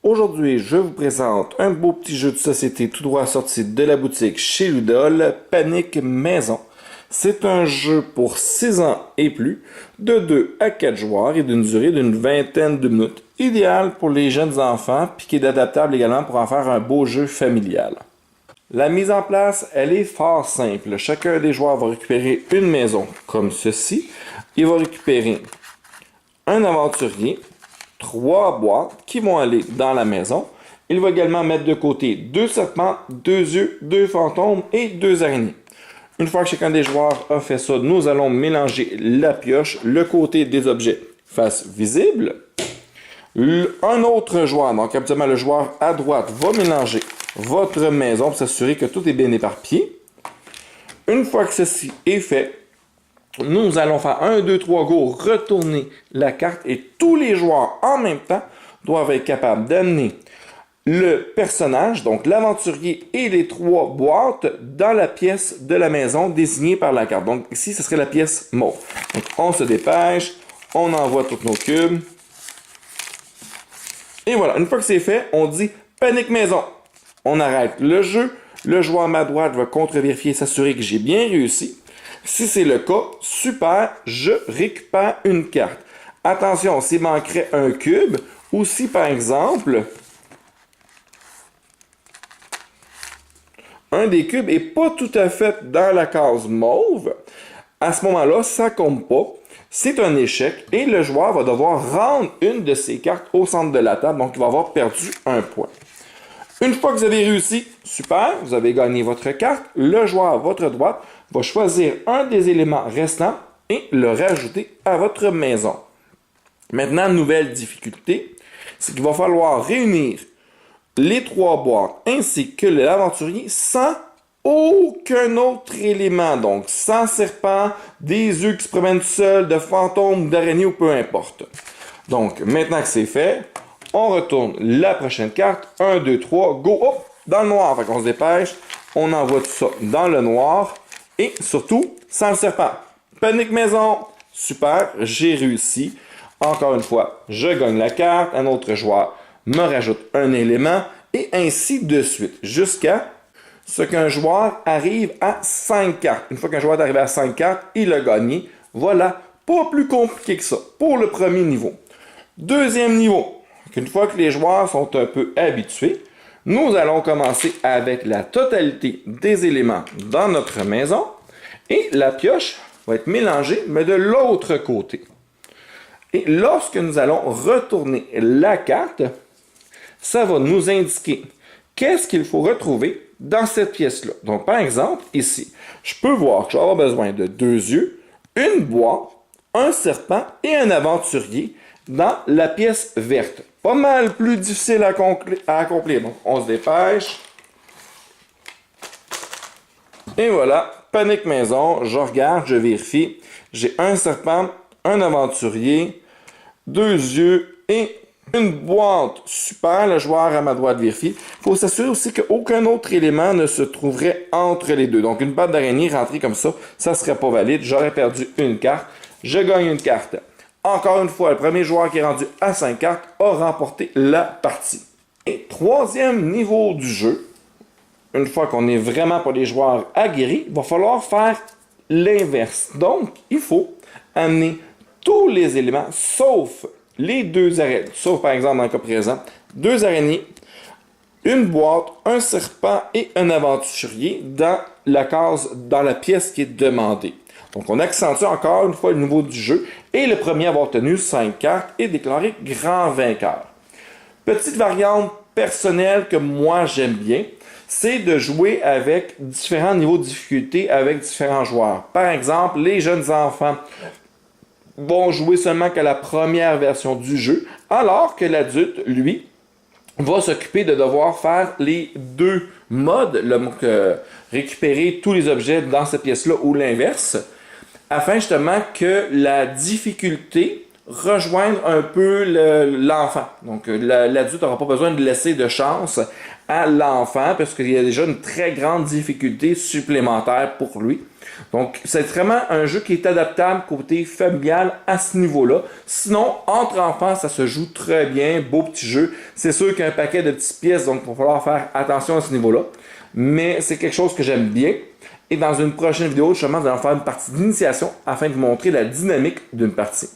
Aujourd'hui, je vous présente un beau petit jeu de société tout droit sorti de la boutique chez Ludol, Panique Maison. C'est un jeu pour 6 ans et plus, de 2 à 4 joueurs et d'une durée d'une vingtaine de minutes. Idéal pour les jeunes enfants, puis qui est adaptable également pour en faire un beau jeu familial. La mise en place, elle est fort simple. Chacun des joueurs va récupérer une maison comme ceci. Il va récupérer un aventurier, 3 boîtes qui vont aller dans la maison. Il va également mettre de côté 2 serpents, 2 yeux, 2 fantômes et 2 araignées. Une fois que chacun des joueurs a fait ça, nous allons mélanger la pioche, le côté des objets face visible. Un autre joueur, donc habituellement le joueur à droite, va mélanger votre maison pour s'assurer que tout est bien éparpillé. Une fois que ceci est fait, nous allons faire 1, 2, 3, go, retourner la carte et tous les joueurs en même temps doivent être capables d'amener le personnage, donc l'aventurier et les 3 boîtes dans la pièce de la maison désignée par la carte. Donc ici, ce serait la pièce mauve. Donc on se dépêche, on envoie tous nos cubes. Et voilà, une fois que c'est fait, on dit « Panique Maison ». On arrête le jeu. Le joueur à ma droite va contre-vérifier et s'assurer que j'ai bien réussi. Si c'est le cas, super, je récupère une carte. Attention, s'il manquerait un cube, ou si par exemple, un des cubes n'est pas tout à fait dans la case mauve, à ce moment-là, ça ne compte pas. C'est un échec et le joueur va devoir rendre une de ses cartes au centre de la table, donc il va avoir perdu un point. Une fois que vous avez réussi, super, vous avez gagné votre carte, le joueur à votre droite va choisir un des éléments restants et le rajouter à votre maison. Maintenant, nouvelle difficulté, c'est qu'il va falloir réunir les 3 boîtes ainsi que l'aventurier sans aucun autre élément, donc sans serpent, des yeux qui se promènent seuls, de fantômes, d'araignées ou peu importe. Donc, maintenant que c'est fait, on retourne la prochaine carte. 1, 2, 3, go! Hop! Dans le noir. Fait qu'on se dépêche. On envoie tout ça dans le noir. Et surtout, sans le serpent. Panique Maison. Super, j'ai réussi. Encore une fois, je gagne la carte. Un autre joueur me rajoute un élément. Et ainsi de suite. Jusqu'à ce qu'un joueur arrive à 5 cartes. Une fois qu'un joueur est arrivé à 5 cartes, il a gagné. Voilà, pas plus compliqué que ça pour le premier niveau. Deuxième niveau. Une fois que les joueurs sont un peu habitués, nous allons commencer avec la totalité des éléments dans notre maison et la pioche va être mélangée, mais de l'autre côté. Et lorsque nous allons retourner la carte, ça va nous indiquer qu'est-ce qu'il faut retrouver dans cette pièce-là. Donc, par exemple, ici, je peux voir que je vais avoir besoin de 2 yeux, une boîte, un serpent et un aventurier dans la pièce verte. Pas mal plus difficile à accomplir. Donc, on se dépêche. Et voilà, Panique Maison. Je regarde, je vérifie. J'ai un serpent, un aventurier, 2 yeux et une boîte. Super, le joueur à ma droite vérifie. Il faut s'assurer aussi qu'aucun autre élément ne se trouverait entre les deux. Donc, une patte d'araignée rentrée comme ça, ça ne serait pas valide. J'aurais perdu une carte. Je gagne une carte. Encore une fois, le premier joueur qui est rendu à 5 cartes a remporté la partie. Et troisième niveau du jeu, une fois qu'on est vraiment pas des joueurs aguerris, il va falloir faire l'inverse. Donc, il faut amener tous les éléments, sauf les 2 araignées. Sauf par exemple dans le cas présent, 2 araignées, une boîte, un serpent et un aventurier dans la case, dans la pièce qui est demandée. Donc, on accentue encore une fois le niveau du jeu et le premier à avoir tenu 5 cartes est déclaré grand vainqueur. Petite variante personnelle que moi j'aime bien, c'est de jouer avec différents niveaux de difficulté avec différents joueurs. Par exemple, les jeunes enfants vont jouer seulement qu'à la première version du jeu, alors que l'adulte, lui, va s'occuper de devoir faire les 2 modes, récupérer tous les objets dans cette pièce-là ou l'inverse, afin justement que la difficulté rejoindre un peu l'enfant. Donc, l'adulte n'aura pas besoin de laisser de chance à l'enfant parce qu'il y a déjà une très grande difficulté supplémentaire pour lui. Donc, c'est vraiment un jeu qui est adaptable côté familial à ce niveau-là. Sinon, entre enfants, ça se joue très bien, beau petit jeu. C'est sûr qu'il y a un paquet de petites pièces, donc il va falloir faire attention à ce niveau-là. Mais c'est quelque chose que j'aime bien. Et dans une prochaine vidéo, justement, nous allons faire une partie d'initiation afin de vous montrer la dynamique d'une partie.